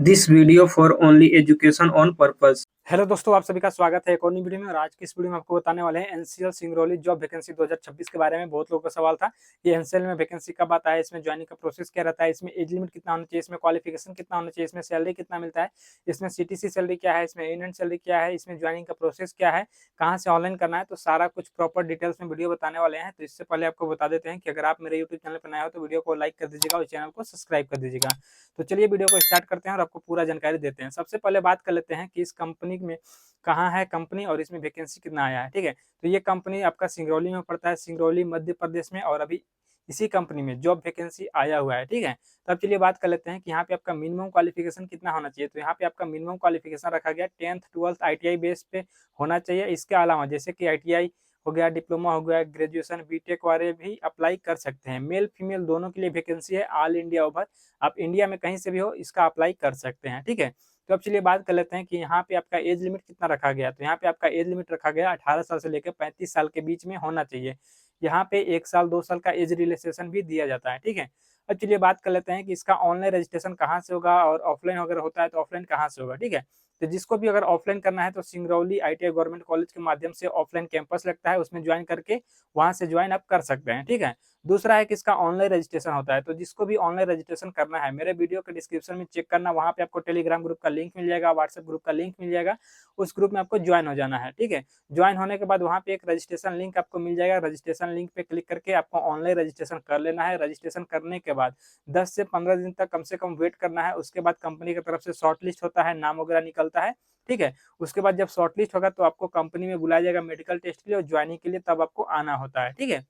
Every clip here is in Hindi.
This video for only education on purpose। Hello दोस्तों, आप सभी का स्वागत है एक और नई वीडियो में। और आज की इस वीडियो में आपको बताने वाले हैं एनसीएल सिंगरौली जॉब वैकेंसी 2026 के बारे में। बहुत लोगों का सवाल था कि एनसीएल में वैकेंसी कब आता है, इसमें ज्वाइनिंग का प्रोसेस क्या रहता है, इसमें एज लिमिट कितना होना चाहिए, इसमें क्वालिफिकेशन कितना होना चाहिए, इसमें सैलरी कितना मिलता है, इसमें सीटीसी सैलरी क्या है, इसमें इन हैंड सैलरी क्या है, इसमें ज्वाइनिंग का प्रोसेस क्या है, कहाँ से ऑनलाइन करना है, तो सारा कुछ प्रॉपर डिटेल्स में वीडियो बताने वाले हैं। तो इससे पहले आपको बता देते हैं कि अगर आप मेरे यूट्यूब चैनल पर नए हो तो वीडियो को लाइक कर दीजिएगा और चैनल को सब्सक्राइब कर दीजिएगा। तो चलिए वीडियो को स्टार्ट करते हैं और आपको पूरा जानकारी देते हैं। सबसे पहले बात कर लेते हैं कि इस कंपनी में कहाँ है कंपनी और इसमें वैकेंसी कितना आया है। ठीक है, तो ये कंपनी आपका सिंगरौली में पड़ता है, सिंगरौली मध्य प्रदेश में, और अभी इसी कंपनी में जॉब वैकेंसी आया हुआ है। ठीक है, तो अब चलिए बात कर लेते हैं कि यहाँ पे आपका मिनिमम क्वालिफिकेशन कितना होना चाहिए। तो यहाँ पे आपका मिनिमम क्वालिफिकेशन रखा गया 10th 12th आईटीआई बेस पे होना चाहिए। इसके अलावा जैसे कि आईटीआई हो गया, डिप्लोमा हो गया, ग्रेजुएशन बीटेक वाले भी अप्लाई कर सकते हैं। मेल फीमेल दोनों के लिए वैकेंसी है, ऑल इंडिया ओवर। आप इंडिया में कहीं से भी हो इसका अप्लाई कर सकते हैं। ठीक है, तो अब चलिए बात कर लेते हैं कि यहाँ पे आपका एज लिमिट कितना रखा गया। तो यहाँ पे आपका एज लिमिट रखा गया 18 साल से लेकर 35 साल के बीच में होना चाहिए। यहाँ पे 1 साल 2 साल का एज रिलैक्सेशन भी दिया जाता है। ठीक है, अब चलिए बात कर लेते हैं कि इसका ऑनलाइन रजिस्ट्रेशन कहाँ से होगा और ऑफलाइन अगर होता है तो ऑफलाइन कहाँ से होगा। ठीक है, तो जिसको भी अगर ऑफलाइन करना है तो सिंगरौली आईटीआई गवर्नमेंट कॉलेज के माध्यम से ऑफलाइन कैंपस लगता है, उसमें ज्वाइन करके वहां से ज्वाइन आप कर सकते हैं। ठीक है, दूसरा है कि इसका ऑनलाइन रजिस्ट्रेशन होता है। तो जिसको भी ऑनलाइन रजिस्ट्रेशन करना है मेरे वीडियो के डिस्क्रिप्शन में चेक करना, वहां पे आपको टेलीग्राम ग्रुप का लिंक मिल जाएगा, व्हाट्सएप ग्रुप का लिंक मिल जाएगा। उस ग्रुप में आपको ज्वाइन हो जाना है। ठीक है, ज्वाइन होने के बाद वहां पे एक रजिस्ट्रेशन लिंक आपको मिल जाएगा। रजिस्ट्रेशन लिंक पे क्लिक करके आपको ऑनलाइन रजिस्ट्रेशन कर लेना है। रजिस्ट्रेशन करने के बाद 10 से 15 दिन तक कम से कम वेट करना है। उसके बाद कंपनी की तरफ से शॉर्ट लिस्ट होता है, नाम वगैरह निकलता है। ठीक है, उसके बाद जब शॉर्ट लिस्ट होगा तो आपको कंपनी में बुलाया जाएगा मेडिकल टेस्ट के लिए और ज्वाइनिंग के लिए, तब आपको आना होता है। ठीक है,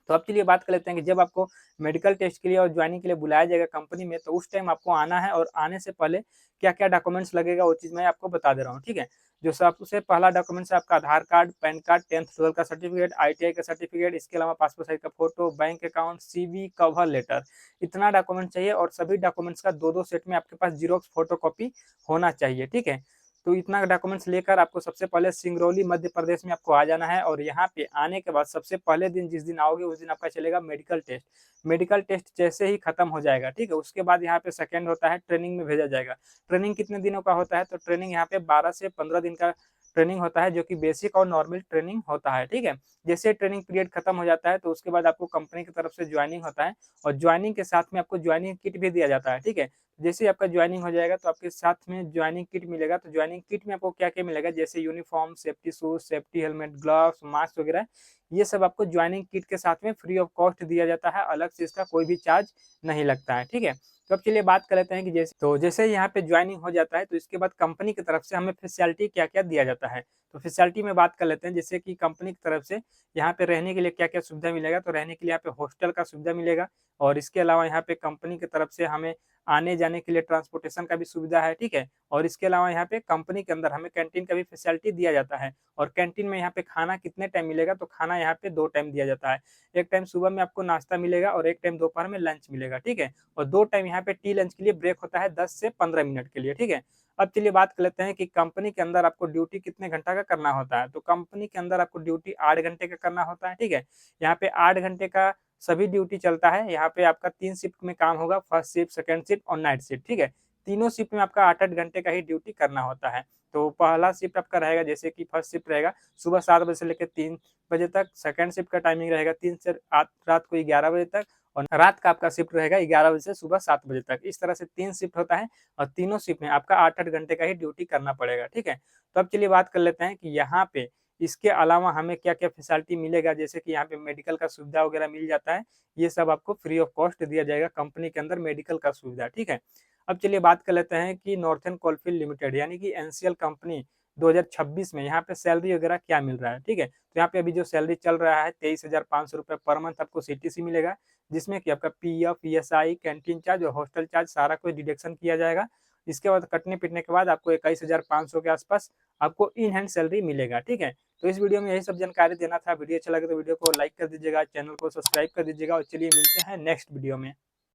तो अब चलिए बात कर लेते हैं कि जब आपको मेडिकल टेस्ट के लिए और ज्वाइनिंग के लिए बुलाया जाएगा कंपनी में, तो उस टाइम आपको आना है। और आने से पहले क्या क्या डॉक्यूमेंट्स लगेगा वो चीज़ मैं आपको बता दे रहा हूँ। ठीक है, जो सबसे पहला डॉक्यूमेंट्स है आपका आधार card, pan card, 10th 12th का सर्टिफिकेट, आईटीआई का सर्टिफिकेट, इसके अलावा पासपोर्ट साइज का photo, bank account, CV, cover letter. इतना डॉक्यूमेंट चाहिए और सभी डॉक्यूमेंट्स का दो दो सेट में आपके पास जीरोक्स फोटो कॉपी होना चाहिए। ठीक है, तो इतना डॉक्यूमेंट्स लेकर आपको सबसे पहले सिंगरौली मध्य प्रदेश में आपको आ जाना है। और यहाँ पे आने के बाद सबसे पहले दिन जिस दिन आओगे उस दिन आपका चलेगा मेडिकल टेस्ट। मेडिकल टेस्ट जैसे ही खत्म हो जाएगा, ठीक है, उसके बाद यहाँ पे सेकंड होता है ट्रेनिंग में भेजा जाएगा। ट्रेनिंग कितने दिनों का होता है, तो ट्रेनिंग यहाँ पे 12 से 15 दिन का ट्रेनिंग होता है, जो कि बेसिक और नॉर्मल ट्रेनिंग होता है। ठीक है, जैसे ट्रेनिंग पीरियड खत्म हो जाता है तो उसके बाद आपको कंपनी की तरफ से ज्वाइनिंग होता है। और ज्वाइनिंग के साथ में आपको ज्वाइनिंग किट भी दिया जाता है। ठीक है, जैसे ही आपका ज्वाइनिंग हो जाएगा तो आपके साथ में ज्वाइनिंग किट मिलेगा। तो ज्वाइनिंग किट में आपको क्या क्या मिलेगा, जैसे uniform, safety shoes, safety helmet, gloves, mask वगैरह, ये सब आपको ज्वाइनिंग किट के साथ में फ्री ऑफ कॉस्ट दिया जाता है। अलग से इसका कोई भी चार्ज नहीं लगता है। ठीक है, तो अब चलिए बात कर लेते हैं कि जैसे यहाँ पे ज्वाइनिंग हो जाता है तो इसके बाद कंपनी की तरफ से हमें फैसिलिटी क्या क्या दिया जाता है। तो फैसिलिटी में बात कर लेते हैं, जैसे कि कंपनी की तरफ से यहाँ पे रहने के लिए क्या क्या सुविधा मिलेगा। तो रहने के लिए यहाँ पे हॉस्टल का सुविधा मिलेगा। और इसके अलावा यहाँ पे कंपनी की तरफ से हमें आने जाने के लिए ट्रांसपोर्टेशन का भी सुविधा है। ठीक है, और इसके अलावा यहाँ पे कंपनी के अंदर हमें कैंटीन का भी फैसिलिटी दिया जाता है। और कैंटीन में यहाँ पे खाना कितने टाइम मिलेगा, तो खाना यहाँ पे 2 टाइम दिया जाता है। एक टाइम सुबह में आपको नाश्ता मिलेगा और एक टाइम दोपहर में लंच मिलेगा। ठीक है, और 2 टाइम यहाँ पे टी लंच के लिए ब्रेक होता है 10 से 15 मिनट के लिए। ठीक है, अब चलिए बात कर लेते हैं कि कंपनी के अंदर आपको ड्यूटी कितने घंटा का करना होता है। तो कंपनी के अंदर आपको ड्यूटी 8 घंटे का करना होता है। ठीक है, यहाँ पे 8 घंटे का सभी ड्यूटी चलता है। यहाँ पे आपका 3 शिफ्ट में काम होगा, फर्स्ट शिफ्ट, सेकंड शिफ्ट और नाइट शिफ्ट। ठीक है, तीनों शिफ्ट में आपका 8-8 घंटे का ही ड्यूटी करना होता है। तो पहला शिफ्ट आपका रहेगा, जैसे कि फर्स्ट शिफ्ट रहेगा सुबह 7 बजे से लेकर 3 बजे तक। सेकंड शिफ्ट का टाइमिंग रहेगा 3 से रात को 11 बजे तक। और रात का आपका शिफ्ट रहेगा 11 बजे से सुबह 7 बजे तक। इस तरह से 3 शिफ्ट होता है और तीनों शिफ्ट में आपका 8-8 घंटे का ही ड्यूटी करना पड़ेगा। ठीक है, तो अब चलिए बात कर लेते हैं कि यहाँ पे इसके अलावा हमें क्या क्या फैसिलिटी मिलेगा। जैसे कि यहाँ पे मेडिकल का सुविधा वगैरह मिल जाता है, ये सब आपको फ्री ऑफ कॉस्ट दिया जाएगा कंपनी के अंदर, मेडिकल का सुविधा। ठीक है, अब चलिए बात कर लेते हैं कि नॉर्थन कोलफील्ड लिमिटेड यानी कि एनसीएल कंपनी 2026 में यहाँ पे सैलरी वगैरह क्या मिल रहा है। ठीक है, तो यहाँ पे अभी जो सैलरी चल रहा है 23,500 रुपये पर मंथ आपको सीटीसी मिलेगा, जिसमें कि आपका पीएफ, ईएसआई, कैंटीन चार्ज और हॉस्टल चार्ज सारा कुछ डिडक्शन किया जाएगा। इसके बाद कटने पिटने के बाद आपको 21,500 के आसपास आपको इन हैंड सैलरी मिलेगा। ठीक है, तो इस वीडियो में यही सब जानकारी देना था। वीडियो अच्छा लगे तो वीडियो को लाइक कर दीजिएगा, चैनल को सब्सक्राइब कर दीजिएगा और चलिए मिलते हैं नेक्स्ट वीडियो में।